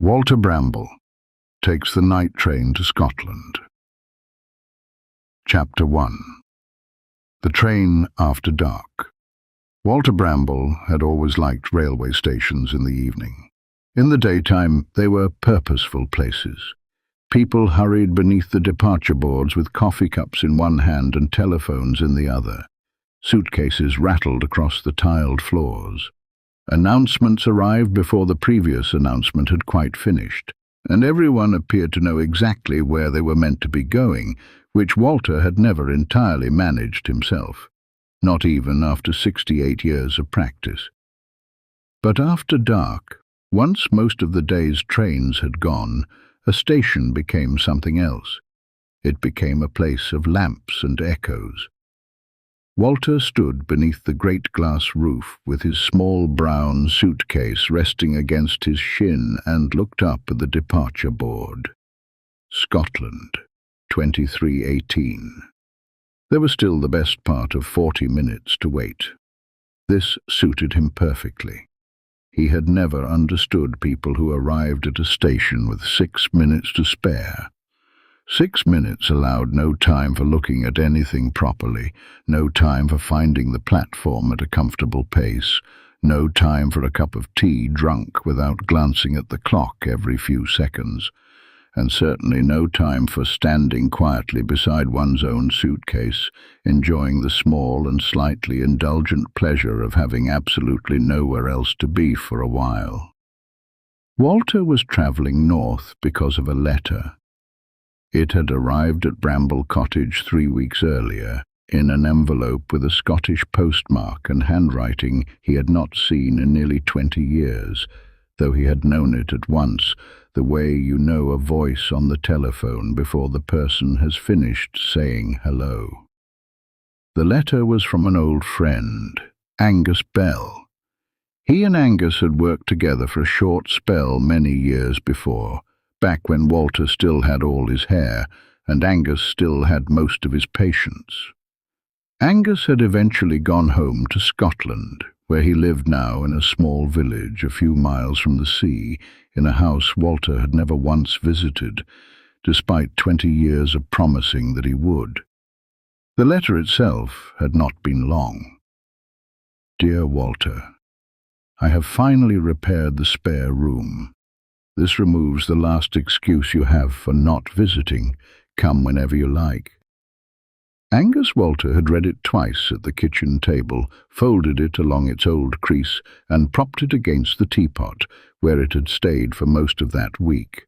Walter Bramble takes the night train to Scotland. Chapter 1. The Train After Dark. Walter Bramble had always liked railway stations in the evening. In the daytime, they were purposeful places. People hurried beneath the departure boards with coffee cups in one hand and telephones in the other. Suitcases rattled across the tiled floors. Announcements arrived before the previous announcement had quite finished, and everyone appeared to know exactly where they were meant to be going, which Walter had never entirely managed himself, not even after 68 years of practice. But after dark, once most of the day's trains had gone, a station became something else. It became a place of lamps and echoes. Walter stood beneath the great glass roof with his small brown suitcase resting against his shin and looked up at the departure board. Scotland, 23:18. There was still the best part of 40 minutes to wait. This suited him perfectly. He had never understood people who arrived at a station with 6 minutes to spare. 6 minutes allowed no time for looking at anything properly, no time for finding the platform at a comfortable pace, no time for a cup of tea drunk without glancing at the clock every few seconds, and certainly no time for standing quietly beside one's own suitcase, enjoying the small and slightly indulgent pleasure of having absolutely nowhere else to be for a while. Walter was travelling north because of a letter. It had arrived at Bramble Cottage 3 weeks earlier, in an envelope with a Scottish postmark and handwriting he had not seen in nearly 20 years, though he had known it at once, the way you know a voice on the telephone before the person has finished saying hello. The letter was from an old friend, Angus Bell. He and Angus had worked together for a short spell many years before, back when Walter still had all his hair, and Angus still had most of his patience. Angus had eventually gone home to Scotland, where he lived now in a small village a few miles from the sea, in a house Walter had never once visited, despite 20 years of promising that he would. The letter itself had not been long. Dear Walter, I have finally repaired the spare room. This removes the last excuse you have for not visiting. Come whenever you like. Angus Walter had read it twice at the kitchen table, folded it along its old crease, and propped it against the teapot, where it had stayed for most of that week.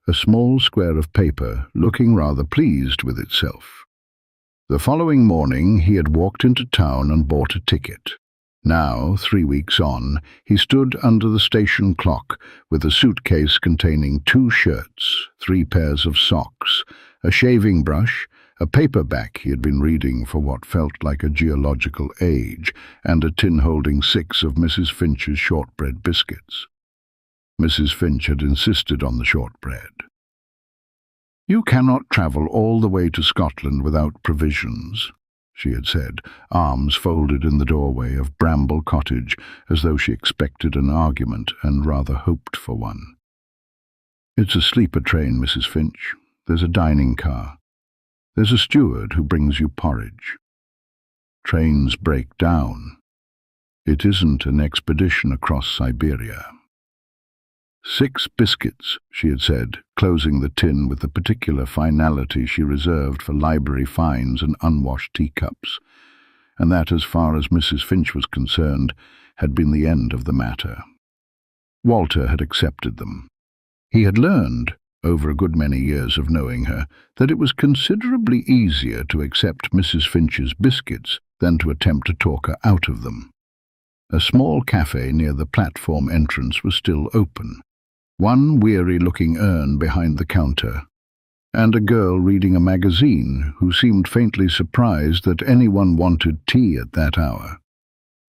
A small square of paper, looking rather pleased with itself. The following morning he had walked into town and bought a ticket. Now, 3 weeks on, he stood under the station clock with a suitcase containing 2 shirts, 3 pairs of socks, a shaving brush, a paperback he had been reading for what felt like a geological age, and a tin holding 6 of Mrs. Finch's shortbread biscuits. Mrs. Finch had insisted on the shortbread. "You cannot travel all the way to Scotland without provisions," she had said, arms folded in the doorway of Bramble Cottage, as though she expected an argument and rather hoped for one. "It's a sleeper train, Mrs. Finch. There's a dining car. There's a steward who brings you porridge. Trains break down. It isn't an expedition across Siberia." 6 biscuits, she had said, closing the tin with the particular finality she reserved for library fines and unwashed teacups, and that, as far as Mrs. Finch was concerned, had been the end of the matter. Walter had accepted them. He had learned, over a good many years of knowing her, that it was considerably easier to accept Mrs. Finch's biscuits than to attempt to talk her out of them. A small cafe near the platform entrance was still open. One weary-looking urn behind the counter, and a girl reading a magazine who seemed faintly surprised that anyone wanted tea at that hour.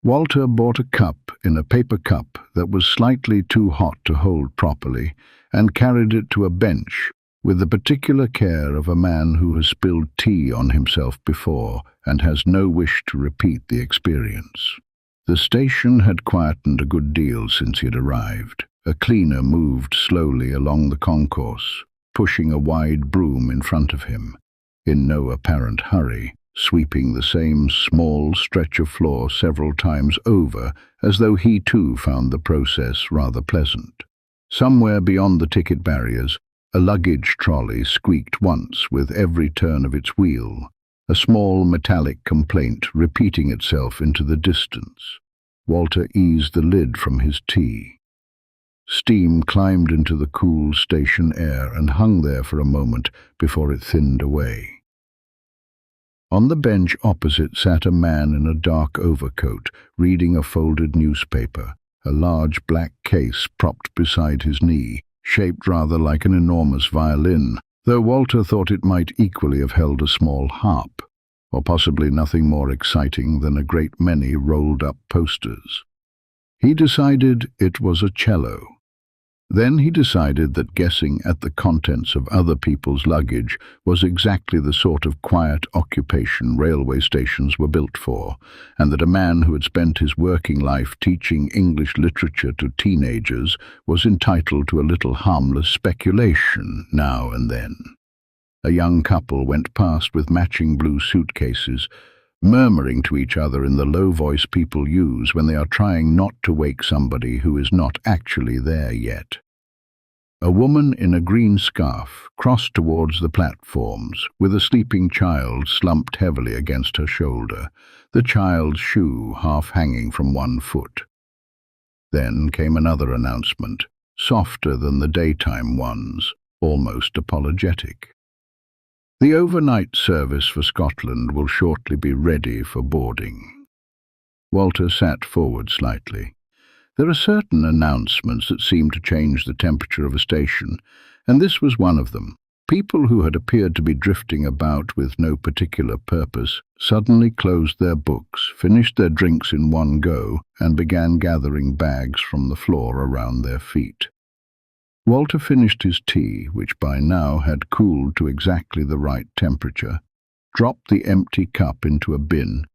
Walter bought a cup in a paper cup that was slightly too hot to hold properly, and carried it to a bench with the particular care of a man who has spilled tea on himself before and has no wish to repeat the experience. The station had quietened a good deal since he had arrived. A cleaner moved slowly along the concourse, pushing a wide broom in front of him, in no apparent hurry, sweeping the same small stretch of floor several times over, as though he too found the process rather pleasant. Somewhere beyond the ticket barriers, a luggage trolley squeaked once with every turn of its wheel, a small metallic complaint repeating itself into the distance. Walter eased the lid from his tea. Steam climbed into the cool station air and hung there for a moment before it thinned away. On the bench opposite sat a man in a dark overcoat, reading a folded newspaper, a large black case propped beside his knee, shaped rather like an enormous violin, though Walter thought it might equally have held a small harp, or possibly nothing more exciting than a great many rolled-up posters. He decided it was a cello. Then he decided that guessing at the contents of other people's luggage was exactly the sort of quiet occupation railway stations were built for, and that a man who had spent his working life teaching English literature to teenagers was entitled to a little harmless speculation now and then. A young couple went past with matching blue suitcases, murmuring to each other in the low voice people use when they are trying not to wake somebody who is not actually there yet. A woman in a green scarf crossed towards the platforms, with a sleeping child slumped heavily against her shoulder, the child's shoe half hanging from one foot. Then came another announcement, softer than the daytime ones, almost apologetic. The overnight service for Scotland will shortly be ready for boarding. Walter sat forward slightly. There are certain announcements that seem to change the temperature of a station, and this was one of them. People who had appeared to be drifting about with no particular purpose suddenly closed their books, finished their drinks in one go, and began gathering bags from the floor around their feet. Walter finished his tea, which by now had cooled to exactly the right temperature, dropped the empty cup into a bin,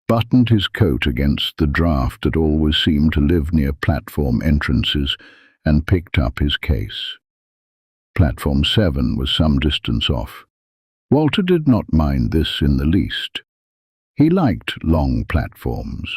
buttoned his coat against the draught that always seemed to live near platform entrances, and picked up his case. Platform 7 was some distance off. Walter did not mind this in the least. He liked long platforms.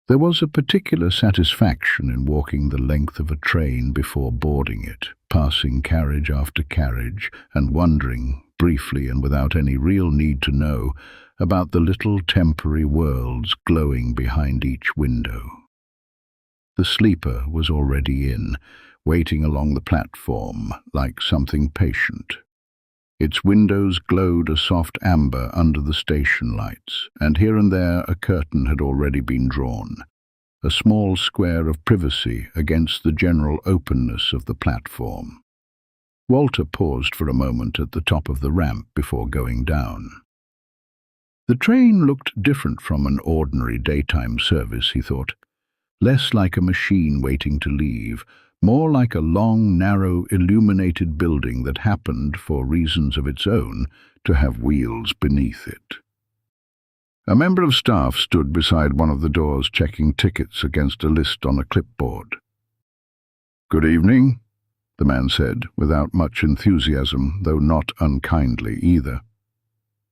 There was a particular satisfaction in walking the length of a train before boarding it, passing carriage after carriage, and wondering, briefly and without any real need to know, about the little temporary worlds glowing behind each window. The sleeper was already in, waiting along the platform like something patient. Its windows glowed a soft amber under the station lights, and here and there a curtain had already been drawn, a small square of privacy against the general openness of the platform. Walter paused for a moment at the top of the ramp before going down. The train looked different from an ordinary daytime service, he thought. Less like a machine waiting to leave, more like a long, narrow, illuminated building that happened, for reasons of its own, to have wheels beneath it. A member of staff stood beside one of the doors checking tickets against a list on a clipboard. "Good evening," the man said, without much enthusiasm, though not unkindly either.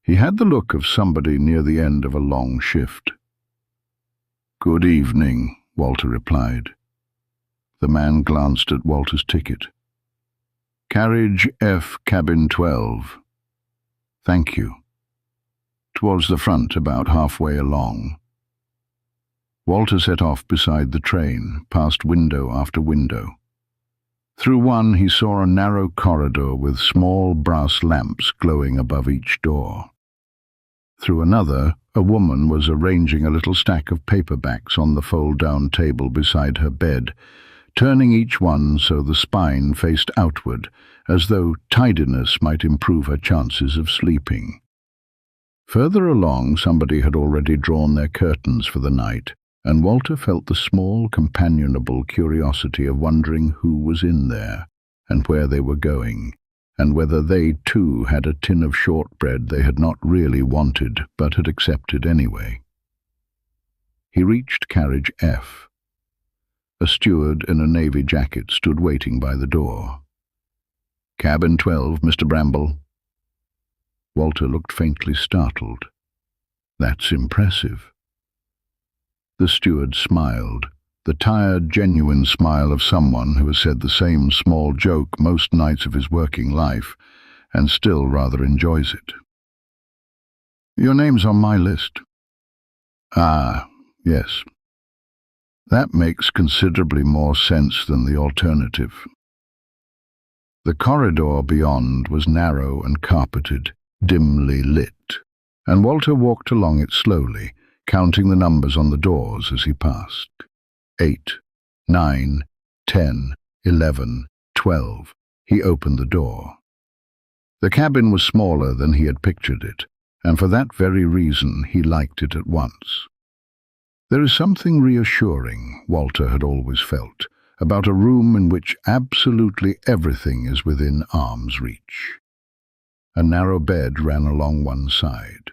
He had the look of somebody near the end of a long shift. "Good evening," Walter replied. The man glanced at Walter's ticket. "Carriage F, cabin 12. "Thank you." Towards the front, about halfway along. Walter set off beside the train, past window after window. Through one he saw a narrow corridor with small brass lamps glowing above each door. Through another, a woman was arranging a little stack of paperbacks on the fold-down table beside her bed, turning each one so the spine faced outward, as though tidiness might improve her chances of sleeping. Further along, somebody had already drawn their curtains for the night, and Walter felt the small, companionable curiosity of wondering who was in there, and where they were going, and whether they too had a tin of shortbread they had not really wanted, but had accepted anyway. He reached carriage F. A steward in a navy jacket stood waiting by the door. "Cabin 12, Mr. Bramble." Walter looked faintly startled. "That's impressive." The steward smiled, the tired, genuine smile of someone who has said the same small joke most nights of his working life and still rather enjoys it. "Your name's on my list." "Ah, yes. That makes considerably more sense than the alternative." The corridor beyond was narrow and carpeted, dimly lit, and Walter walked along it slowly, counting the numbers on the doors as he passed. 8, 9, 10, 11, 12. He opened the door. The cabin was smaller than he had pictured it, and for that very reason he liked it at once. There is something reassuring, Walter had always felt, about a room in which absolutely everything is within arm's reach. A narrow bed ran along one side.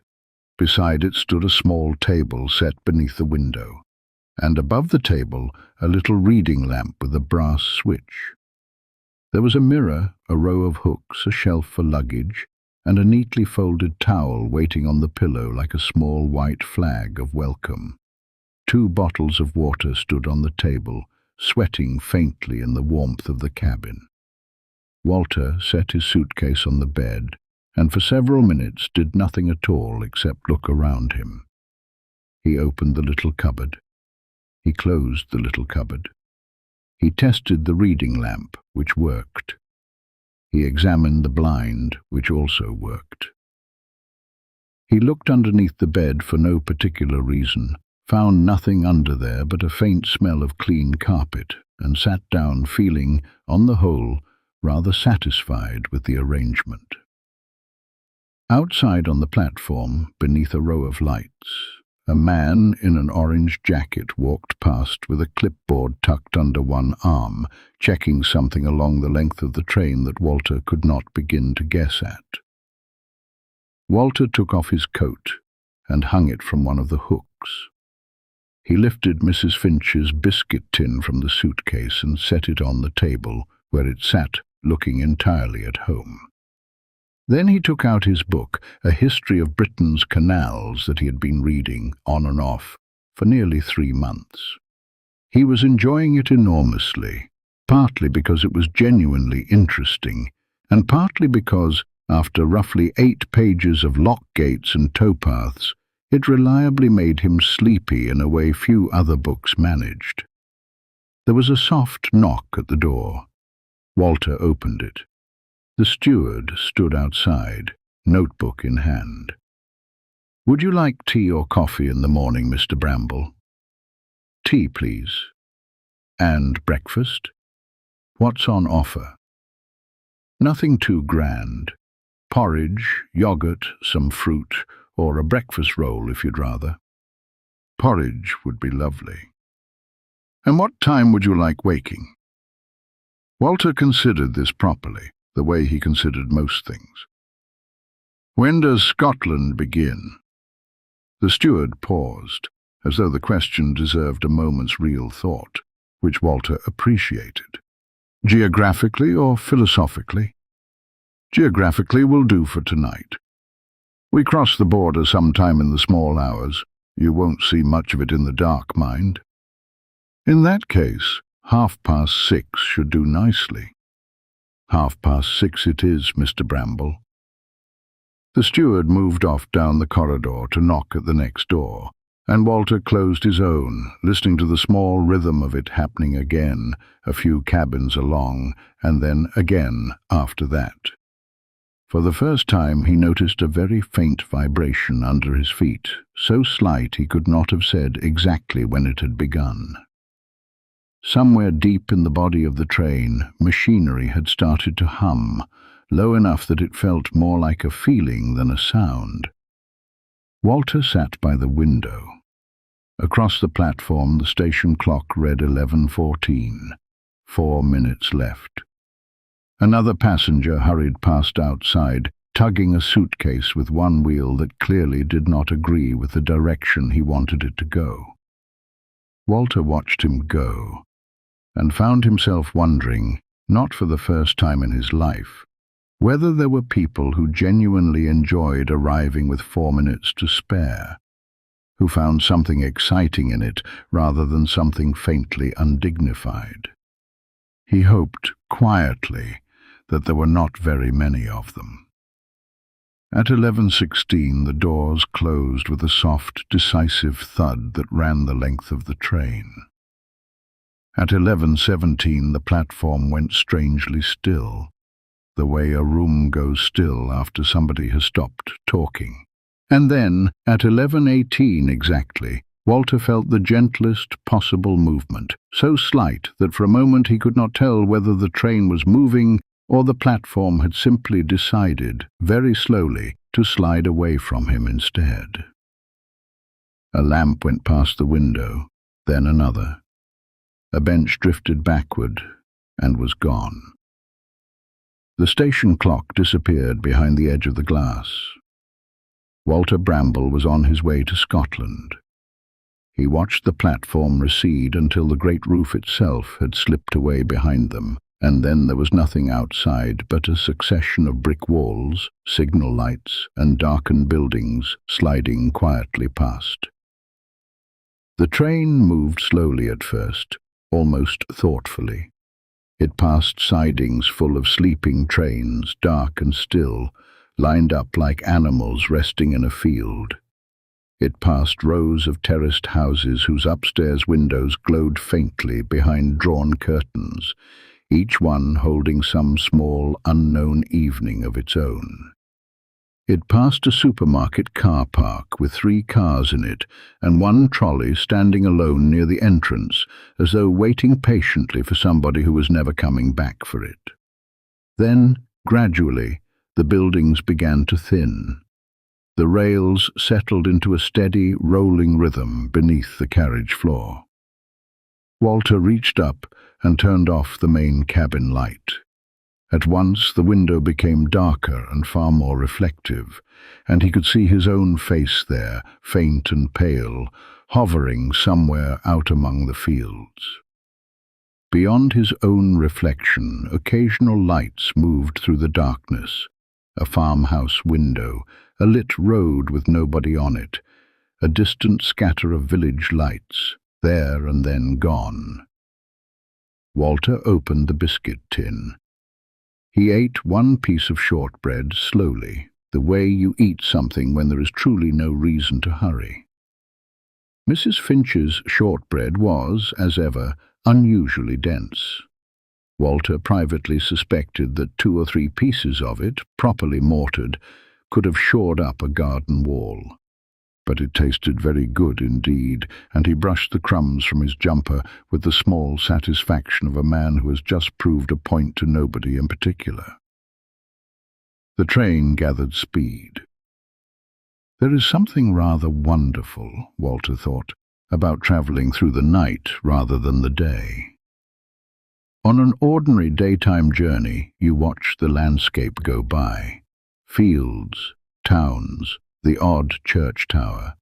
Beside it stood a small table set beneath the window, and above the table a little reading lamp with a brass switch. There was a mirror, a row of hooks, a shelf for luggage, and a neatly folded towel waiting on the pillow like a small white flag of welcome. 2 bottles of water stood on the table, sweating faintly in the warmth of the cabin. Walter set his suitcase on the bed, and for several minutes did nothing at all except look around him. He opened the little cupboard. He closed the little cupboard. He tested the reading lamp, which worked. He examined the blind, which also worked. He looked underneath the bed for no particular reason, found nothing under there but a faint smell of clean carpet, and sat down feeling, on the whole, rather satisfied with the arrangement. Outside on the platform, beneath a row of lights, a man in an orange jacket walked past with a clipboard tucked under one arm, checking something along the length of the train that Walter could not begin to guess at. Walter took off his coat and hung it from one of the hooks. He lifted Mrs. Finch's biscuit tin from the suitcase and set it on the table, where it sat, looking entirely at home. Then he took out his book, a history of Britain's canals that he had been reading, on and off, for nearly 3 months. He was enjoying it enormously, partly because it was genuinely interesting, and partly because, after roughly 8 pages of lock gates and towpaths, it reliably made him sleepy in a way few other books managed. There was a soft knock at the door. Walter opened it. The steward stood outside, notebook in hand. "Would you like tea or coffee in the morning, Mr. Bramble?" "Tea, please." "And breakfast?" "What's on offer?" "Nothing too grand. Porridge, yogurt, some fruit, or a breakfast roll if you'd rather." "Porridge would be lovely." "And what time would you like waking?" Walter considered this properly, the way he considered most things. "When does Scotland begin?" The steward paused, as though the question deserved a moment's real thought, which Walter appreciated. "Geographically or philosophically?" "Geographically will do for tonight. We cross the border sometime in the small hours. You won't see much of it in the dark, mind." "In that case, 6:30 should do nicely." 6:30 it is, Mr. Bramble." The steward moved off down the corridor to knock at the next door, and Walter closed his own, listening to the small rhythm of it happening again, a few cabins along, and then again after that. For the first time he noticed a very faint vibration under his feet, so slight he could not have said exactly when it had begun. Somewhere deep in the body of the train, machinery had started to hum, low enough that it felt more like a feeling than a sound. Walter sat by the window. Across the platform the station clock read 11:14, 4 minutes left. Another passenger hurried past outside, tugging a suitcase with one wheel that clearly did not agree with the direction he wanted it to go. Walter watched him go, and found himself wondering, not for the first time in his life, whether there were people who genuinely enjoyed arriving with 4 minutes to spare, who found something exciting in it rather than something faintly undignified. He hoped, quietly, that there were not very many of them. At 11:16 the doors closed with a soft, decisive thud that ran the length of the train. At 11:17 the platform went strangely still, the way a room goes still after somebody has stopped talking. And then, at 11:18 exactly, Walter felt the gentlest possible movement, so slight that for a moment he could not tell whether the train was moving or the platform had simply decided, very slowly, to slide away from him instead. A lamp went past the window, then another. A bench drifted backward and was gone. The station clock disappeared behind the edge of the glass. Walter Bramble was on his way to Scotland. He watched the platform recede until the great roof itself had slipped away behind them, and then there was nothing outside but a succession of brick walls, signal lights, and darkened buildings sliding quietly past. The train moved slowly at first, almost thoughtfully. It passed sidings full of sleeping trains, dark and still, lined up like animals resting in a field. It passed rows of terraced houses whose upstairs windows glowed faintly behind drawn curtains, each one holding some small, unknown evening of its own. It passed a supermarket car park with 3 cars in it and one trolley standing alone near the entrance, as though waiting patiently for somebody who was never coming back for it. Then, gradually, the buildings began to thin. The rails settled into a steady, rolling rhythm beneath the carriage floor. Walter reached up and turned off the main cabin light. At once the window became darker and far more reflective, and he could see his own face there, faint and pale, hovering somewhere out among the fields. Beyond his own reflection, occasional lights moved through the darkness. A farmhouse window, a lit road with nobody on it, a distant scatter of village lights, there and then gone. Walter opened the biscuit tin. He ate one piece of shortbread slowly, the way you eat something when there is truly no reason to hurry. Mrs. Finch's shortbread was, as ever, unusually dense. Walter privately suspected that 2 or 3 pieces of it, properly mortared, could have shored up a garden wall. But it tasted very good indeed, and he brushed the crumbs from his jumper with the small satisfaction of a man who has just proved a point to nobody in particular. The train gathered speed. There is something rather wonderful, Walter thought, about travelling through the night rather than the day. On an ordinary daytime journey, you watch the landscape go by. Fields, towns, the odd church tower,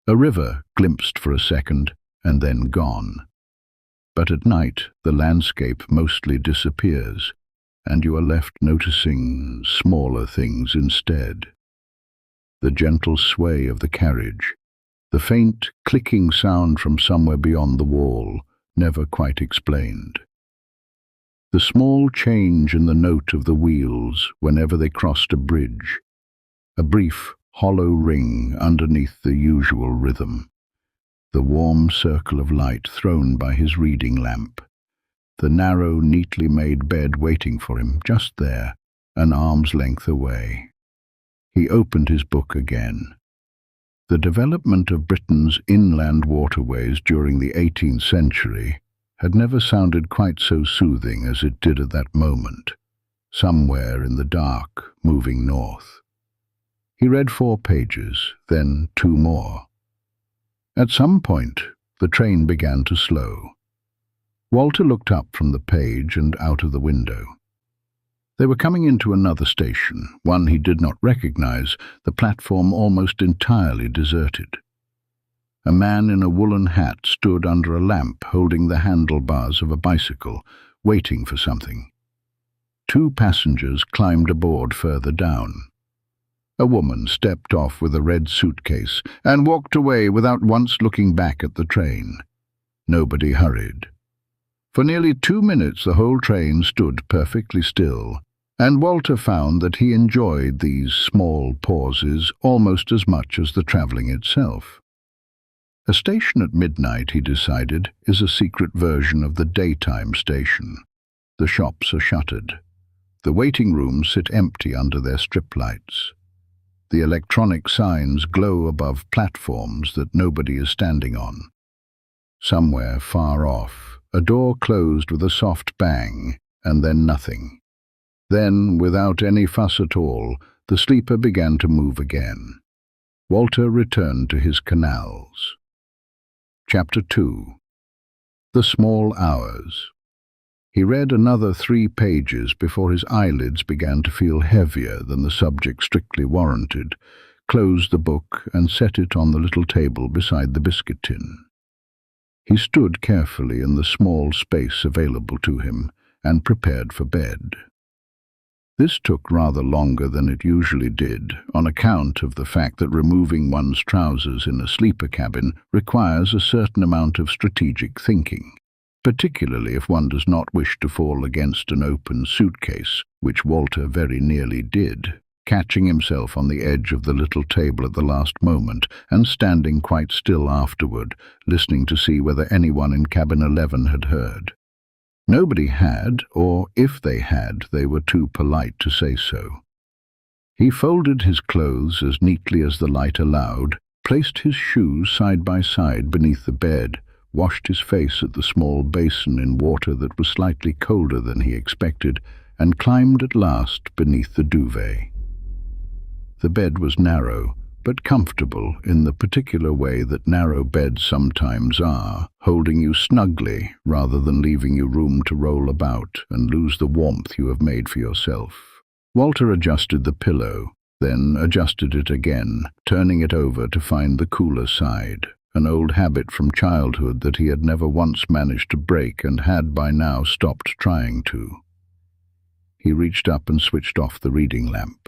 a river glimpsed for a second and then gone. But at night the landscape mostly disappears, and you are left noticing smaller things instead. The gentle sway of the carriage, the faint clicking sound from somewhere beyond the wall, never quite explained. The small change in the note of the wheels whenever they crossed a bridge, a brief hollow ring underneath the usual rhythm, the warm circle of light thrown by his reading lamp, the narrow, neatly made bed waiting for him just there, an arm's length away. He opened his book again. The development of Britain's inland waterways during the 18th century had never sounded quite so soothing as it did at that moment, somewhere in the dark, moving north. He read 4 pages, then 2 more. At some point, the train began to slow. Walter looked up from the page and out of the window. They were coming into another station, one he did not recognize, the platform almost entirely deserted. A man in a woolen hat stood under a lamp holding the handlebars of a bicycle, waiting for something. 2 passengers climbed aboard further down. A woman stepped off with a red suitcase and walked away without once looking back at the train. Nobody hurried. For nearly 2 minutes the whole train stood perfectly still, and Walter found that he enjoyed these small pauses almost as much as the travelling itself. A station at midnight, he decided, is a secret version of the daytime station. The shops are shuttered. The waiting rooms sit empty under their strip lights. The electronic signs glow above platforms that nobody is standing on. Somewhere far off, a door closed with a soft bang, and then nothing. Then, without any fuss at all, the sleeper began to move again. Walter returned to his canals. Chapter 2. The Small Hours. He read another 3 pages before his eyelids began to feel heavier than the subject strictly warranted, closed the book and set it on the little table beside the biscuit tin. He stood carefully in the small space available to him and prepared for bed. This took rather longer than it usually did, on account of the fact that removing one's trousers in a sleeper cabin requires a certain amount of strategic thinking, particularly if one does not wish to fall against an open suitcase, which Walter very nearly did, catching himself on the edge of the little table at the last moment and standing quite still afterward, listening to see whether anyone in cabin 11 had heard. Nobody had, or if they had, they were too polite to say so. He folded his clothes as neatly as the light allowed, placed his shoes side by side beneath the bed, washed his face at the small basin in water that was slightly colder than he expected, and climbed at last beneath the duvet. The bed was narrow, but comfortable in the particular way that narrow beds sometimes are, holding you snugly rather than leaving you room to roll about and lose the warmth you have made for yourself. Walter adjusted the pillow, then adjusted it again, turning it over to find the cooler side, an old habit from childhood that he had never once managed to break and had by now stopped trying to. He reached up and switched off the reading lamp.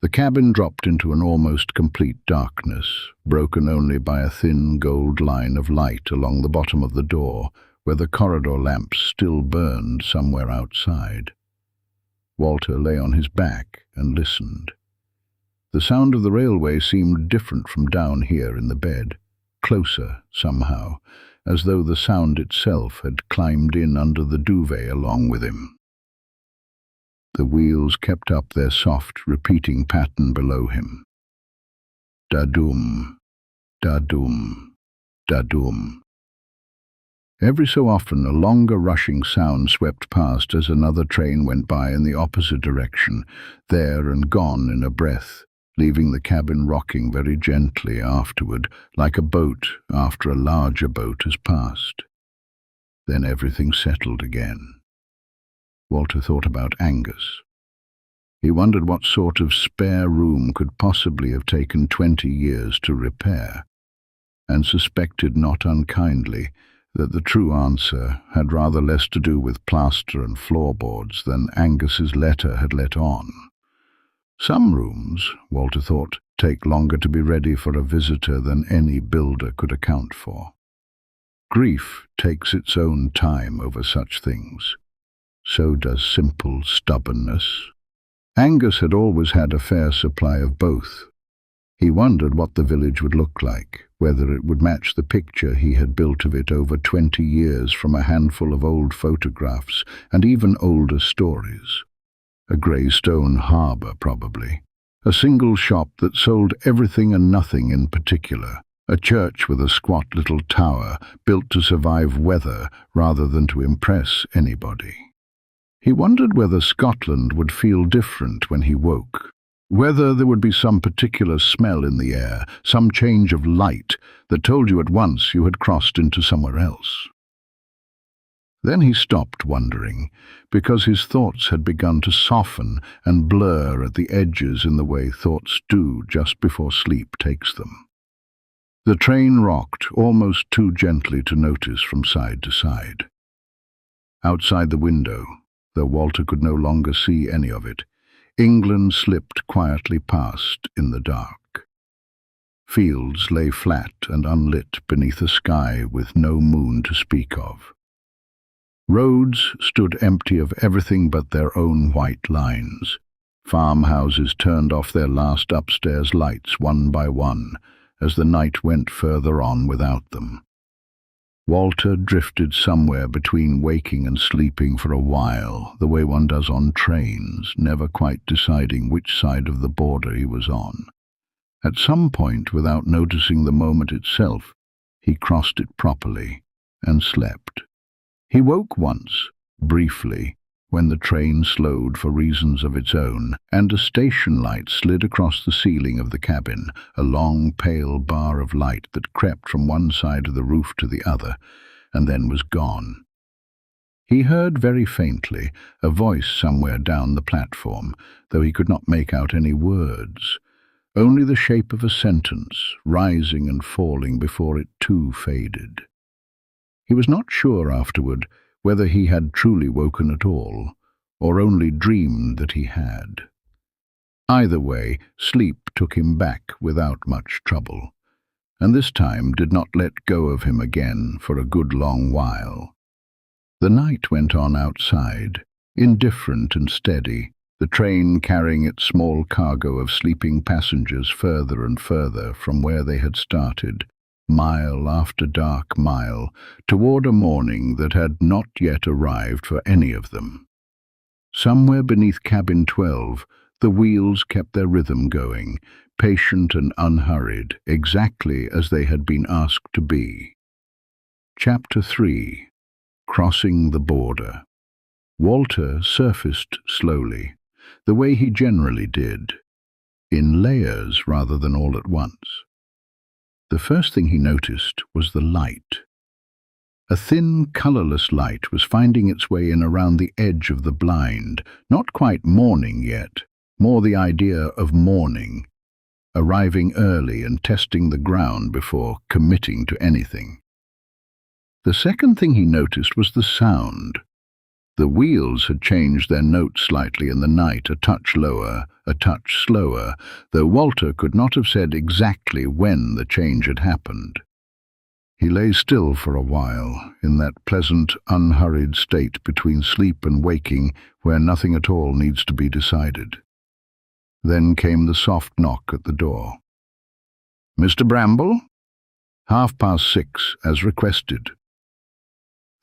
The cabin dropped into an almost complete darkness, broken only by a thin gold line of light along the bottom of the door, where the corridor lamps still burned somewhere outside. Walter lay on his back and listened. The sound of the railway seemed different from down here in the bed, closer somehow, as though the sound itself had climbed in under the duvet along with him. The wheels kept up their soft, repeating pattern below him. Da-dum, da-dum, da-dum. Every so often a longer rushing sound swept past as another train went by in the opposite direction, there and gone in a breath, leaving the cabin rocking very gently afterward, like a boat after a larger boat has passed. Then everything settled again. Walter thought about Angus. He wondered what sort of spare room could possibly have taken 20 years to repair, and suspected not unkindly that the true answer had rather less to do with plaster and floorboards than Angus's letter had let on. Some rooms, Walter thought, take longer to be ready for a visitor than any builder could account for. Grief takes its own time over such things. So does simple stubbornness. Angus had always had a fair supply of both. He wondered what the village would look like, whether it would match the picture he had built of it over 20 years from a handful of old photographs and even older stories. A grey stone harbour, probably. A single shop that sold everything and nothing in particular. A church with a squat little tower built to survive weather rather than to impress anybody. He wondered whether Scotland would feel different when he woke, whether there would be some particular smell in the air, some change of light that told you at once you had crossed into somewhere else. Then he stopped wondering, because his thoughts had begun to soften and blur at the edges in the way thoughts do just before sleep takes them. The train rocked almost too gently to notice from side to side. Outside the window, though Walter could no longer see any of it, England slipped quietly past in the dark. Fields lay flat and unlit beneath a sky with no moon to speak of. Roads stood empty of everything but their own white lines. Farmhouses turned off their last upstairs lights one by one as the night went further on without them. Walter drifted somewhere between waking and sleeping for a while, the way one does on trains, never quite deciding which side of the border he was on. At some point, without noticing the moment itself, he crossed it properly and slept. He woke once, briefly, when the train slowed for reasons of its own, and a station light slid across the ceiling of the cabin, a long, pale bar of light that crept from one side of the roof to the other, and then was gone. He heard very faintly a voice somewhere down the platform, though he could not make out any words, only the shape of a sentence, rising and falling before it too faded. He was not sure afterward whether he had truly woken at all, or only dreamed that he had. Either way, sleep took him back without much trouble, and this time did not let go of him again for a good long while. The night went on outside, indifferent and steady, the train carrying its small cargo of sleeping passengers further and further from where they had started, mile after dark mile, toward a morning that had not yet arrived for any of them. Somewhere beneath cabin 12, the wheels kept their rhythm going, patient and unhurried, exactly as they had been asked to be. Chapter 3. Crossing the Border. Walter surfaced slowly, the way he generally did, in layers rather than all at once. The first thing he noticed was the light. A thin, colourless light was finding its way in around the edge of the blind, not quite morning yet, more the idea of morning, arriving early and testing the ground before committing to anything. The second thing he noticed was the sound. The wheels had changed their notes slightly in the night, a touch lower, a touch slower, though Walter could not have said exactly when the change had happened. He lay still for a while, in that pleasant, unhurried state between sleep and waking where nothing at all needs to be decided. Then came the soft knock at the door. "Mr. Bramble?" 6:30, as requested.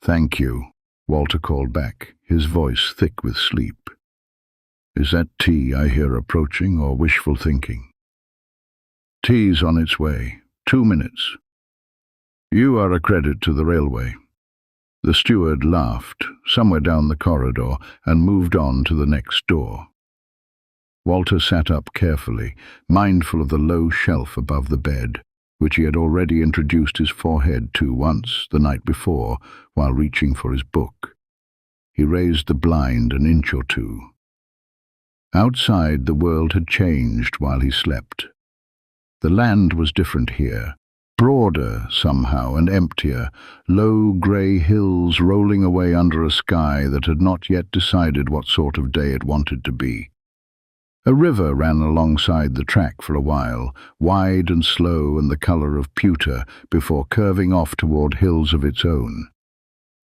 "Thank you," Walter called back, his voice thick with sleep. "Is that tea I hear approaching, or wishful thinking?" "Tea's on its way. 2 minutes. You are a credit to the railway." The steward laughed, somewhere down the corridor, and moved on to the next door. Walter sat up carefully, mindful of the low shelf above the bed, which he had already introduced his forehead to once, the night before, while reaching for his book. He raised the blind an inch or two. Outside, the world had changed while he slept. The land was different here, broader somehow and emptier, low grey hills rolling away under a sky that had not yet decided what sort of day it wanted to be. A river ran alongside the track for a while, wide and slow and the colour of pewter, before curving off toward hills of its own.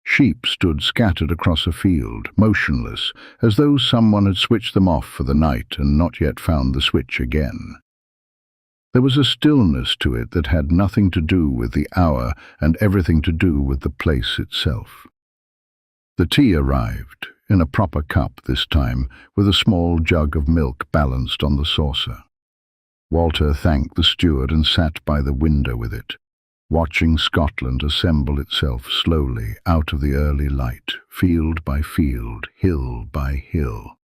Sheep stood scattered across a field, motionless, as though someone had switched them off for the night and not yet found the switch again. There was a stillness to it that had nothing to do with the hour and everything to do with the place itself. The tea arrived, in a proper cup this time, with a small jug of milk balanced on the saucer. Walter thanked the steward and sat by the window with it, watching Scotland assemble itself slowly out of the early light, field by field, hill by hill.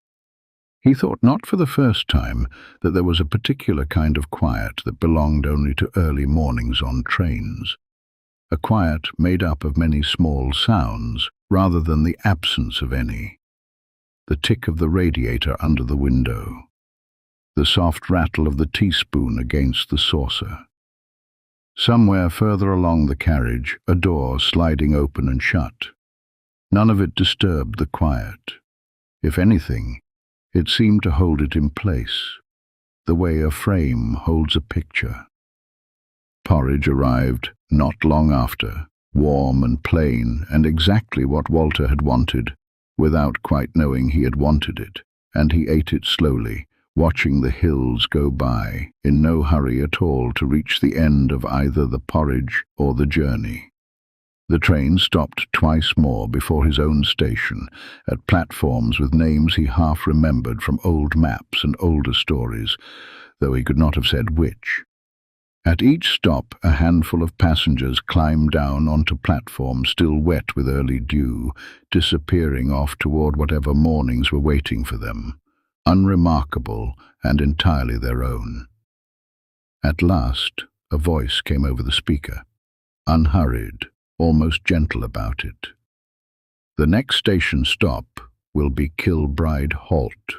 He thought not for the first time that there was a particular kind of quiet that belonged only to early mornings on trains, a quiet made up of many small sounds rather than the absence of any. The tick of the radiator under the window, the soft rattle of the teaspoon against the saucer, Somewhere further along the carriage, a door sliding open and shut. None of it disturbed the quiet. If anything, it seemed to hold it in place, the way a frame holds a picture. Porridge arrived not long after, warm and plain, and exactly what Walter had wanted, without quite knowing he had wanted it, and he ate it slowly, watching the hills go by, in no hurry at all to reach the end of either the porridge or the journey. The train stopped twice more before his own station, at platforms with names he half remembered from old maps and older stories, though he could not have said which. At each stop, a handful of passengers climbed down onto platforms still wet with early dew, disappearing off toward whatever mornings were waiting for them, unremarkable and entirely their own. At last, a voice came over the speaker, unhurried, almost gentle about it. "The next station stop will be Kilbride Halt."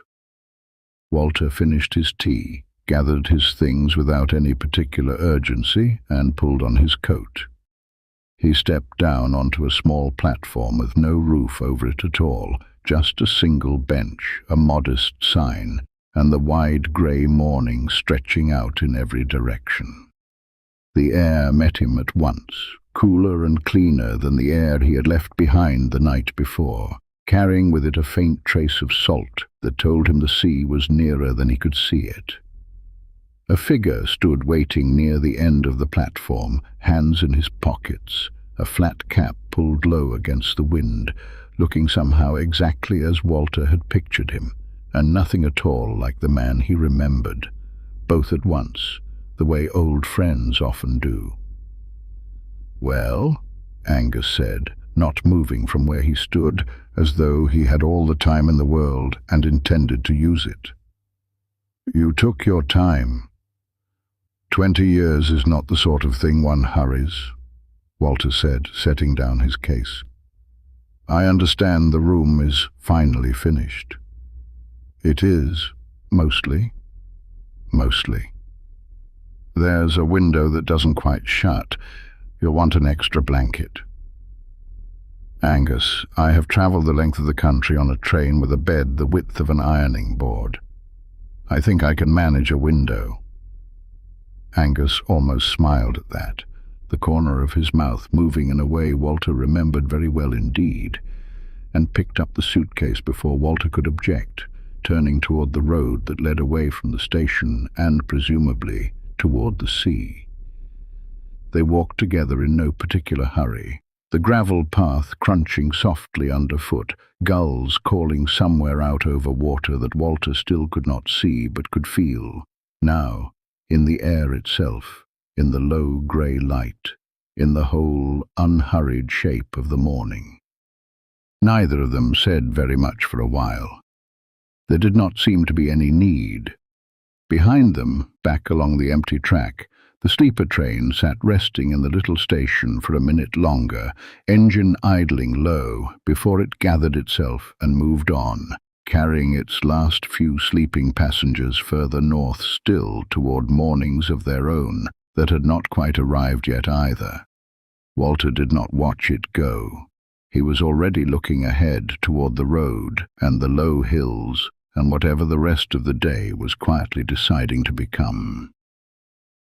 Walter finished his tea, gathered his things without any particular urgency, and pulled on his coat. He stepped down onto a small platform with no roof over it at all, just a single bench, a modest sign, and the wide grey morning stretching out in every direction. The air met him at once, cooler and cleaner than the air he had left behind the night before, carrying with it a faint trace of salt that told him the sea was nearer than he could see it. A figure stood waiting near the end of the platform, hands in his pockets, a flat cap pulled low against the wind, looking somehow exactly as Walter had pictured him, and nothing at all like the man he remembered, both at once, the way old friends often do. "Well," Angus said, not moving from where he stood, as though he had all the time in the world and intended to use it. "You took your time. 20 years is not the sort of thing one hurries," Walter said, setting down his case. "I understand the room is finally finished." "It is, mostly. Mostly. There's a window that doesn't quite shut. You'll want an extra blanket." "Angus, I have travelled the length of the country on a train with a bed the width of an ironing board. I think I can manage a window." Angus almost smiled at that, the corner of his mouth moving in a way Walter remembered very well indeed, and picked up the suitcase before Walter could object, turning toward the road that led away from the station and, presumably, toward the sea. They walked together in no particular hurry, the gravel path crunching softly underfoot, gulls calling somewhere out over water that Walter still could not see but could feel, now, in the air itself, in the low grey light, in the whole unhurried shape of the morning. Neither of them said very much for a while. There did not seem to be any need. Behind them, back along the empty track, the sleeper train sat resting in the little station for a minute longer, engine idling low, before it gathered itself and moved on, carrying its last few sleeping passengers further north still toward mornings of their own that had not quite arrived yet either. Walter did not watch it go. He was already looking ahead toward the road and the low hills and whatever the rest of the day was quietly deciding to become.